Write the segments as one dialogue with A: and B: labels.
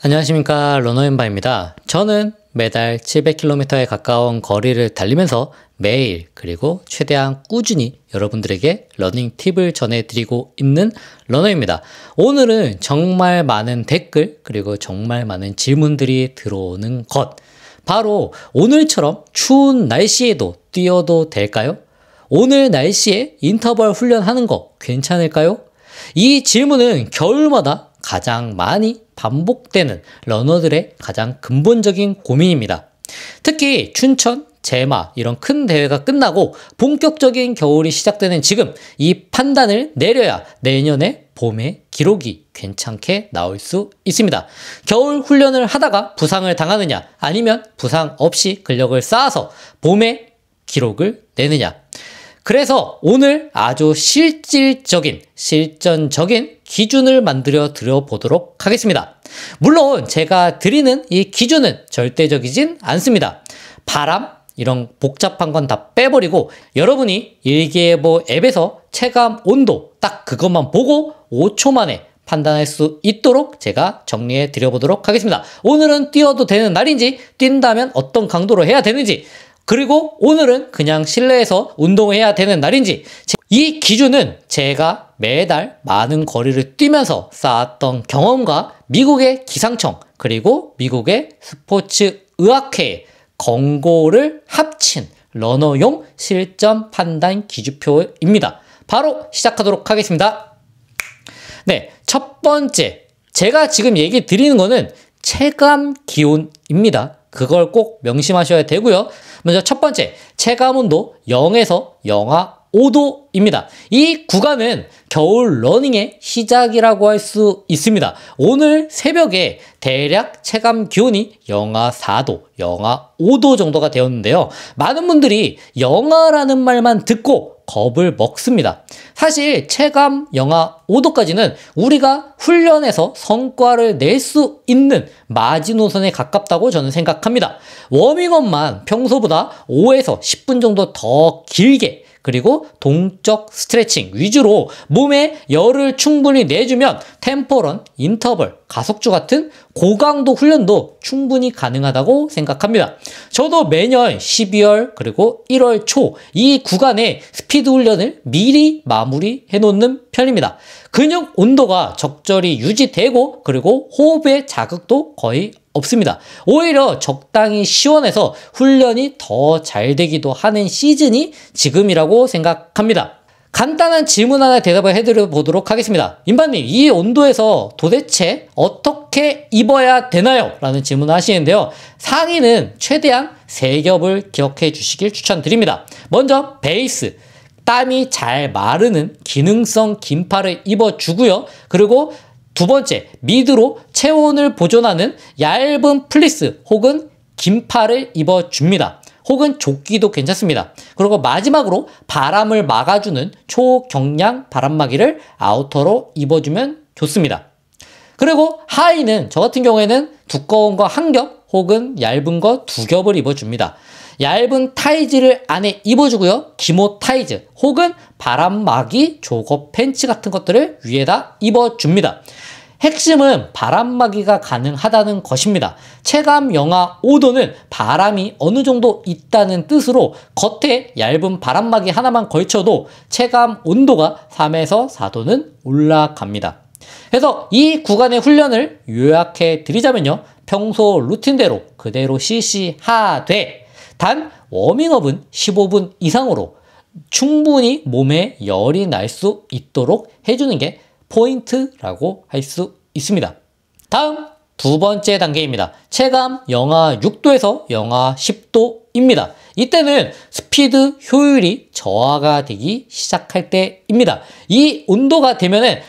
A: 안녕하십니까, 러너앤바입니다. 저는 매달 700km에 가까운 거리를 달리면서 매일 그리고 최대한 꾸준히 여러분들에게 러닝 팁을 전해드리고 있는 러너입니다. 오늘은 정말 많은 댓글 그리고 정말 많은 질문들이 들어오는 것, 바로 오늘처럼 추운 날씨에도 뛰어도 될까요? 오늘 날씨에 인터벌 훈련하는 거 괜찮을까요? 이 질문은 겨울마다 가장 많이 반복되는 러너들의 가장 근본적인 고민입니다. 특히 춘천, 제마 이런 큰 대회가 끝나고 본격적인 겨울이 시작되는 지금, 이 판단을 내려야 내년에 봄에 기록이 괜찮게 나올 수 있습니다. 겨울 훈련을 하다가 부상을 당하느냐, 아니면 부상 없이 근력을 쌓아서 봄에 기록을 내느냐. 그래서 오늘 아주 실질적인, 실전적인 기준을 만들어 드려보도록 하겠습니다. 물론 제가 드리는 이 기준은 절대적이진 않습니다. 바람, 이런 복잡한 건 다 빼버리고 여러분이 일기예보 앱에서 체감 온도 딱 그것만 보고 5초 만에 판단할 수 있도록 제가 정리해 드려보도록 하겠습니다. 오늘은 뛰어도 되는 날인지, 뛴다면 어떤 강도로 해야 되는지, 그리고 오늘은 그냥 실내에서 운동을 해야 되는 날인지, 이 기준은 제가 매달 많은 거리를 뛰면서 쌓았던 경험과 미국의 기상청 그리고 미국의 스포츠 의학회의 권고를 합친 러너용 실전 판단 기준표입니다. 바로 시작하도록 하겠습니다. 네, 첫 번째, 제가 지금 얘기 드리는 거는 체감 기온입니다. 그걸 꼭 명심하셔야 되고요. 먼저 첫 번째, 체감 온도 0에서 영하 5도입니다. 이 구간은 겨울 러닝의 시작이라고 할 수 있습니다. 오늘 새벽에 대략 체감 기온이 영하 4도, 영하 5도 정도가 되었는데요. 많은 분들이 영하라는 말만 듣고 겁을 먹습니다. 사실 체감 영하 5도까지는 우리가 훈련에서 성과를 낼 수 있는 마지노선에 가깝다고 저는 생각합니다. 워밍업만 평소보다 5에서 10분 정도 더 길게, 그리고 동적 스트레칭 위주로 몸에 열을 충분히 내주면 템포런, 인터벌, 가속주 같은 고강도 훈련도 충분히 가능하다고 생각합니다. 저도 매년 12월 그리고 1월 초 이 구간에 스피드 훈련을 미리 마무리해 놓는 편입니다. 근육 온도가 적절히 유지되고 그리고 호흡의 자극도 거의 없습니다. 오히려 적당히 시원해서 훈련이 더 잘 되기도 하는 시즌이 지금이라고 생각합니다. 간단한 질문 하나 대답을 해드려 보도록 하겠습니다. 임반님, 이 온도에서 도대체 어떻게 입어야 되나요? 라는 질문을 하시는데요. 상의는 최대한 3겹을 기억해 주시길 추천드립니다. 먼저 베이스, 땀이 잘 마르는 기능성 긴팔을 입어주고요. 그리고 두 번째, 미드로 체온을 보존하는 얇은 플리스 혹은 긴팔을 입어줍니다. 혹은 조끼도 괜찮습니다. 그리고 마지막으로 바람을 막아주는 초경량 바람막이를 아우터로 입어주면 좋습니다. 그리고 하의는 저 같은 경우에는 두꺼운 거 1겹 혹은 얇은 거 2겹을 입어줍니다. 얇은 타이즈를 안에 입어주고요. 기모 타이즈 혹은 바람막이 조거 팬츠 같은 것들을 위에다 입어줍니다. 핵심은 바람막이가 가능하다는 것입니다. 체감 영하 5도는 바람이 어느 정도 있다는 뜻으로 겉에 얇은 바람막이 하나만 걸쳐도 체감 온도가 3에서 4도는 올라갑니다. 그래서 이 구간의 훈련을 요약해 드리자면요. 평소 루틴대로 그대로 실시하되 단 워밍업은 15분 이상으로 충분히 몸에 열이 날 수 있도록 해주는 게 포인트라고 할 수 있습니다. 다음 두 번째 단계입니다. 체감 영하 6도에서 영하 10도입니다. 이때는 스피드 효율이 저하가 되기 시작할 때입니다. 이 온도가 되면은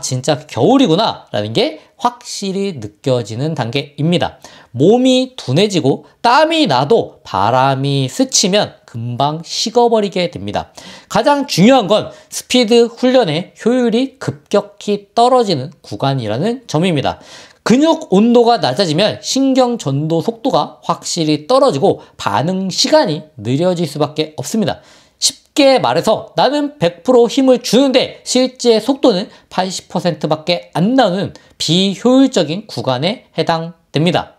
A: 진짜 겨울이구나 라는 게 확실히 느껴지는 단계입니다. 몸이 둔해지고 땀이 나도 바람이 스치면 금방 식어버리게 됩니다. 가장 중요한 건 스피드 훈련의 효율이 급격히 떨어지는 구간이라는 점입니다. 근육 온도가 낮아지면 신경 전도 속도가 확실히 떨어지고 반응 시간이 느려질 수밖에 없습니다. 쉽게 쉽게 말해서 나는 100% 힘을 주는데 실제 속도는 80%밖에 안 나오는 비효율적인 구간에 해당됩니다.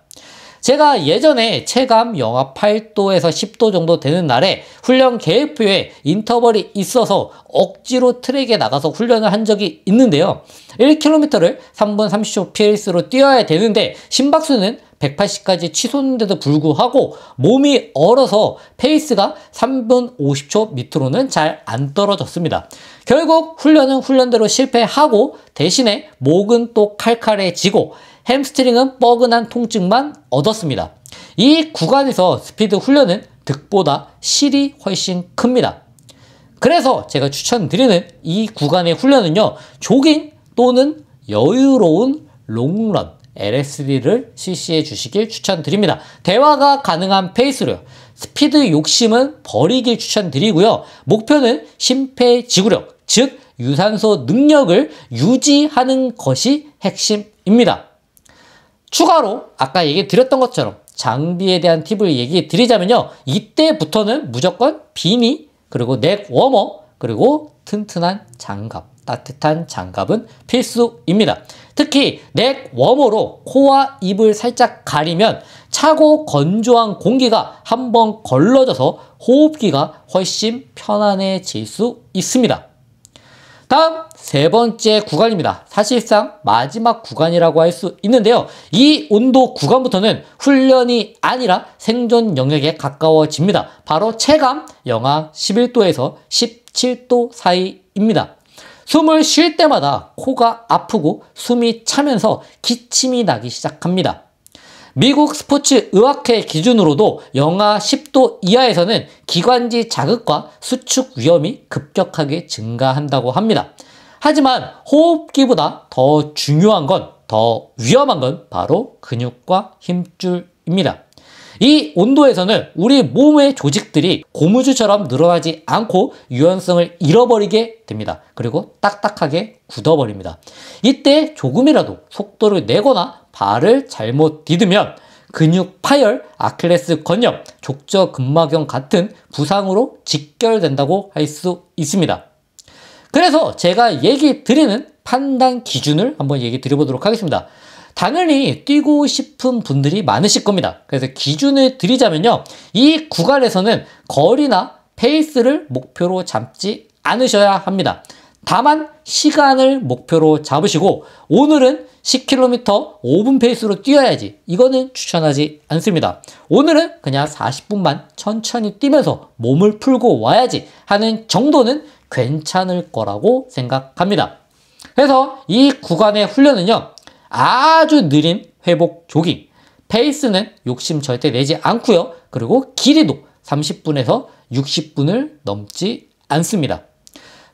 A: 제가 예전에 체감 영하 8도에서 10도 정도 되는 날에 훈련 계획표에 인터벌이 있어서 억지로 트랙에 나가서 훈련을 한 적이 있는데요. 1km를 3분 30초 페이스로 뛰어야 되는데 심박수는 180까지 치솟는데도 불구하고 몸이 얼어서 페이스가 3분 50초 밑으로는 잘 안 떨어졌습니다. 결국 훈련은 훈련대로 실패하고 대신에 목은 또 칼칼해지고 햄스트링은 뻐근한 통증만 얻었습니다. 이 구간에서 스피드 훈련은 득보다 실이 훨씬 큽니다. 그래서 제가 추천드리는 이 구간의 훈련은요, 조깅 또는 여유로운 롱런, LSD를 실시해 주시길 추천드립니다. 대화가 가능한 페이스로요. 스피드 욕심은 버리길 추천드리고요. 목표는 심폐지구력, 즉 유산소 능력을 유지하는 것이 핵심입니다. 추가로 아까 얘기 드렸던 것처럼 장비에 대한 팁을 얘기 드리자면요. 이때부터는 무조건 비니, 그리고 넥 워머, 그리고 튼튼한 장갑, 따뜻한 장갑은 필수입니다. 특히 넥 워머로 코와 입을 살짝 가리면 차고 건조한 공기가 한번 걸러져서 호흡기가 훨씬 편안해질 수 있습니다. 다음 세 번째 구간입니다. 사실상 마지막 구간이라고 할 수 있는데요. 이 온도 구간부터는 훈련이 아니라 생존 영역에 가까워집니다. 바로 체감 영하 11도에서 17도 사이입니다. 숨을 쉴 때마다 코가 아프고 숨이 차면서 기침이 나기 시작합니다. 미국 스포츠 의학회 기준으로도 영하 10도 이하에서는 기관지 자극과 수축 위험이 급격하게 증가한다고 합니다. 하지만 호흡기보다 더 중요한 건, 더 위험한 건 바로 근육과 힘줄입니다. 이 온도에서는 우리 몸의 조직들이 고무줄처럼 늘어나지 않고 유연성을 잃어버리게 됩니다. 그리고 딱딱하게 굳어버립니다. 이때 조금이라도 속도를 내거나 발을 잘못 디디면 근육 파열, 아킬레스 건염, 족저근막염 같은 부상으로 직결된다고 할 수 있습니다. 그래서 제가 얘기 드리는 판단 기준을 한번 얘기 드려보도록 하겠습니다. 당연히 뛰고 싶은 분들이 많으실 겁니다. 그래서 기준을 드리자면요. 이 구간에서는 거리나 페이스를 목표로 잡지 않으셔야 합니다. 다만 시간을 목표로 잡으시고 오늘은 10km 5분 페이스로 뛰어야지, 이거는 추천하지 않습니다. 오늘은 그냥 40분만 천천히 뛰면서 몸을 풀고 와야지 하는 정도는 괜찮을 거라고 생각합니다. 그래서 이 구간의 훈련은요, 아주 느린 회복 조깅, 페이스는 욕심 절대 내지 않고요. 그리고 길이도 30분에서 60분을 넘지 않습니다.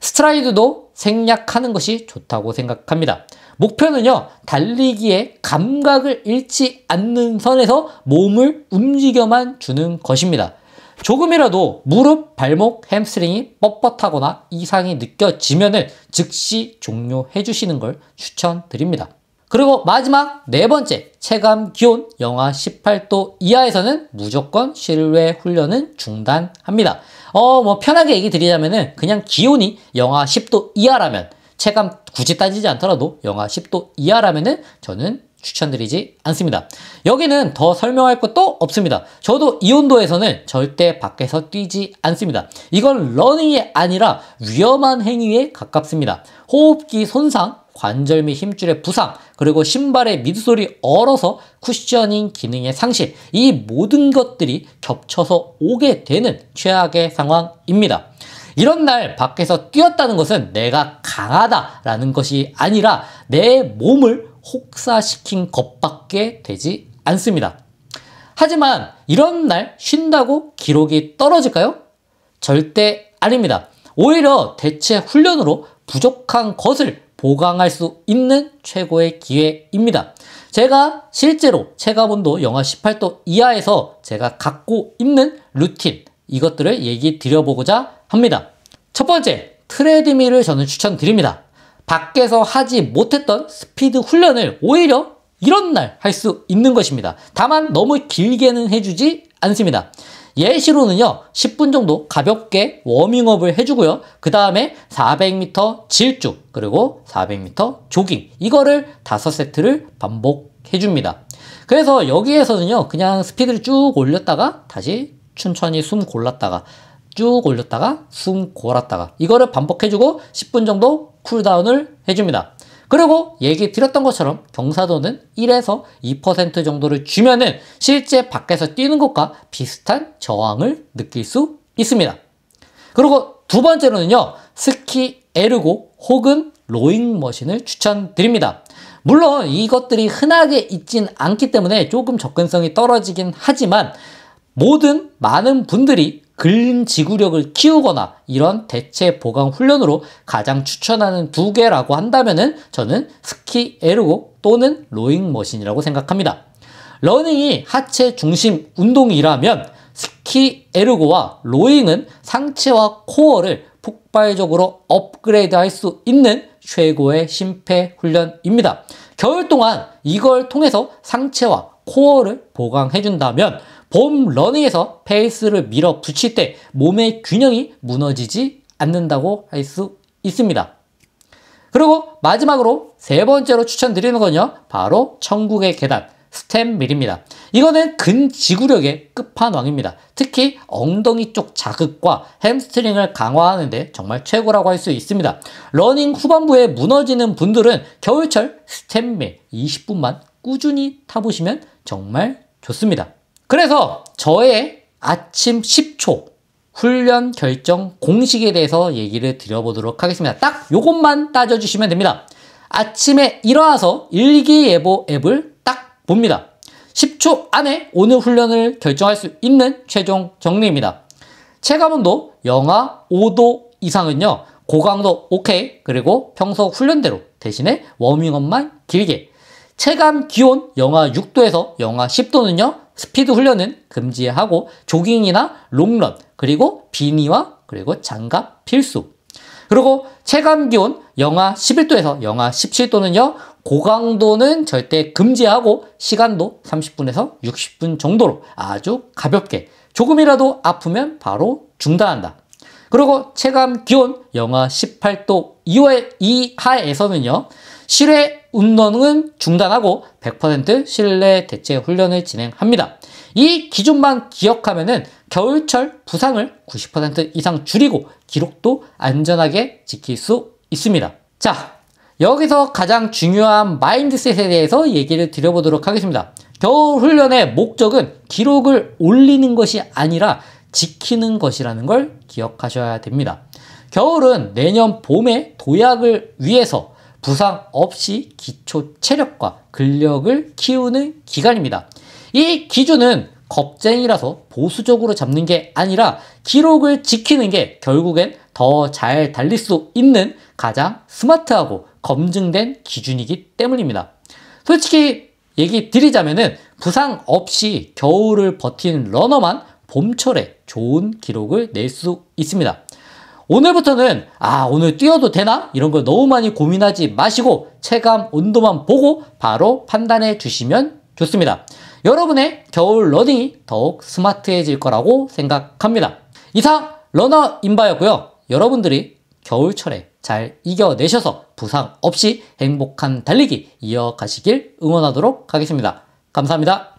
A: 스트라이드도 생략하는 것이 좋다고 생각합니다. 목표는요, 달리기의 감각을 잃지 않는 선에서 몸을 움직여만 주는 것입니다. 조금이라도 무릎, 발목, 햄스트링이 뻣뻣하거나 이상이 느껴지면은 즉시 종료해 주시는 걸 추천드립니다. 그리고 마지막 네 번째, 체감 기온 영하 18도 이하에서는 무조건 실외 훈련은 중단합니다. 편하게 얘기 드리자면은 그냥 기온이 영하 10도 이하라면, 체감 굳이 따지지 않더라도 영하 10도 이하라면은 저는 추천드리지 않습니다. 여기는 더 설명할 것도 없습니다. 저도 이 온도에서는 절대 밖에서 뛰지 않습니다. 이건 러닝이 아니라 위험한 행위에 가깝습니다. 호흡기 손상, 관절 및 힘줄의 부상, 그리고 신발의 미드솔이 얼어서 쿠셔닝 기능의 상실, 이 모든 것들이 겹쳐서 오게 되는 최악의 상황입니다. 이런 날 밖에서 뛰었다는 것은 내가 강하다라는 것이 아니라 내 몸을 혹사시킨 것밖에 되지 않습니다. 하지만 이런 날 쉰다고 기록이 떨어질까요? 절대 아닙니다. 오히려 대체 훈련으로 부족한 것을 보강할 수 있는 최고의 기회입니다. 제가 실제로 체감온도 영하 18도 이하에서 제가 갖고 있는 루틴, 이것들을 얘기 드려보고자 합니다. 첫 번째, 트레드밀을 저는 추천드립니다. 밖에서 하지 못했던 스피드 훈련을 오히려 이런 날 할 수 있는 것입니다. 다만 너무 길게는 해주지 않습니다. 예시로는요, 10분 정도 가볍게 워밍업을 해주고요. 그 다음에 400m 질주, 그리고 400m 조깅. 이거를 5세트를 반복해줍니다. 그래서 여기에서는요, 그냥 스피드를 쭉 올렸다가 다시 천천히 숨 골랐다가 쭉 올렸다가 숨 골았다가 이거를 반복해주고 10분 정도 쿨다운을 해줍니다. 그리고 얘기 드렸던 것처럼 경사도는 1에서 2% 정도를 주면은 실제 밖에서 뛰는 것과 비슷한 저항을 느낄 수 있습니다. 그리고 두 번째로는요, 스키 에르고 혹은 로잉 머신을 추천드립니다. 물론 이것들이 흔하게 있진 않기 때문에 조금 접근성이 떨어지긴 하지만 많은 분들이 근지구력을 키우거나 이런 대체 보강 훈련으로 가장 추천하는 두 개라고 한다면은 저는 스키 에르고 또는 로잉 머신이라고 생각합니다. 러닝이 하체 중심 운동이라면 스키 에르고와 로잉은 상체와 코어를 폭발적으로 업그레이드 할 수 있는 최고의 심폐 훈련입니다. 겨울 동안 이걸 통해서 상체와 코어를 보강해준다면 봄 러닝에서 페이스를 밀어붙일 때 몸의 균형이 무너지지 않는다고 할 수 있습니다. 그리고 마지막으로 세 번째로 추천드리는 건요, 바로 천국의 계단, 스텝밀입니다. 이거는 근지구력의 끝판왕입니다. 특히 엉덩이 쪽 자극과 햄스트링을 강화하는데 정말 최고라고 할 수 있습니다. 러닝 후반부에 무너지는 분들은 겨울철 스텝밀 20분만 꾸준히 타보시면 정말 좋습니다. 그래서 저의 아침 10초 훈련 결정 공식에 대해서 얘기를 드려보도록 하겠습니다. 딱 요것만 따져주시면 됩니다. 아침에 일어나서 일기예보 앱을 딱 봅니다. 10초 안에 오늘 훈련을 결정할 수 있는 최종 정리입니다. 체감온도 영하 5도 이상은요, 고강도 오케이, 그리고 평소 훈련대로 대신에 워밍업만 길게. 체감 기온 영하 6도에서 영하 10도는요, 스피드 훈련은 금지하고 조깅이나 롱런, 그리고 비니와 그리고 장갑 필수. 그리고 체감 기온 영하 11도에서 영하 17도는요, 고강도는 절대 금지하고 시간도 30분에서 60분 정도로 아주 가볍게, 조금이라도 아프면 바로 중단한다. 그리고 체감 기온 영하 18도 이하에서는요, 실외 운동은 중단하고 100% 실내 대체 훈련을 진행합니다. 이 기준만 기억하면은 겨울철 부상을 90% 이상 줄이고 기록도 안전하게 지킬 수 있습니다. 자, 여기서 가장 중요한 마인드셋에 대해서 얘기를 드려보도록 하겠습니다. 겨울 훈련의 목적은 기록을 올리는 것이 아니라 지키는 것이라는 걸 기억하셔야 됩니다. 겨울은 내년 봄에 도약을 위해서 부상 없이 기초 체력과 근력을 키우는 기간입니다. 이 기준은 겁쟁이라서 보수적으로 잡는 게 아니라 기록을 지키는 게 결국엔 더 잘 달릴 수 있는 가장 스마트하고 검증된 기준이기 때문입니다. 솔직히 얘기 드리자면은 부상 없이 겨울을 버틴 러너만 봄철에 좋은 기록을 낼 수 있습니다. 오늘부터는 오늘 뛰어도 되나? 이런 걸 너무 많이 고민하지 마시고 체감 온도만 보고 바로 판단해 주시면 좋습니다. 여러분의 겨울 러닝이 더욱 스마트해질 거라고 생각합니다. 이상 러너 임바였고요. 여러분들이 겨울철에 잘 이겨내셔서 부상 없이 행복한 달리기 이어가시길 응원하도록 하겠습니다. 감사합니다.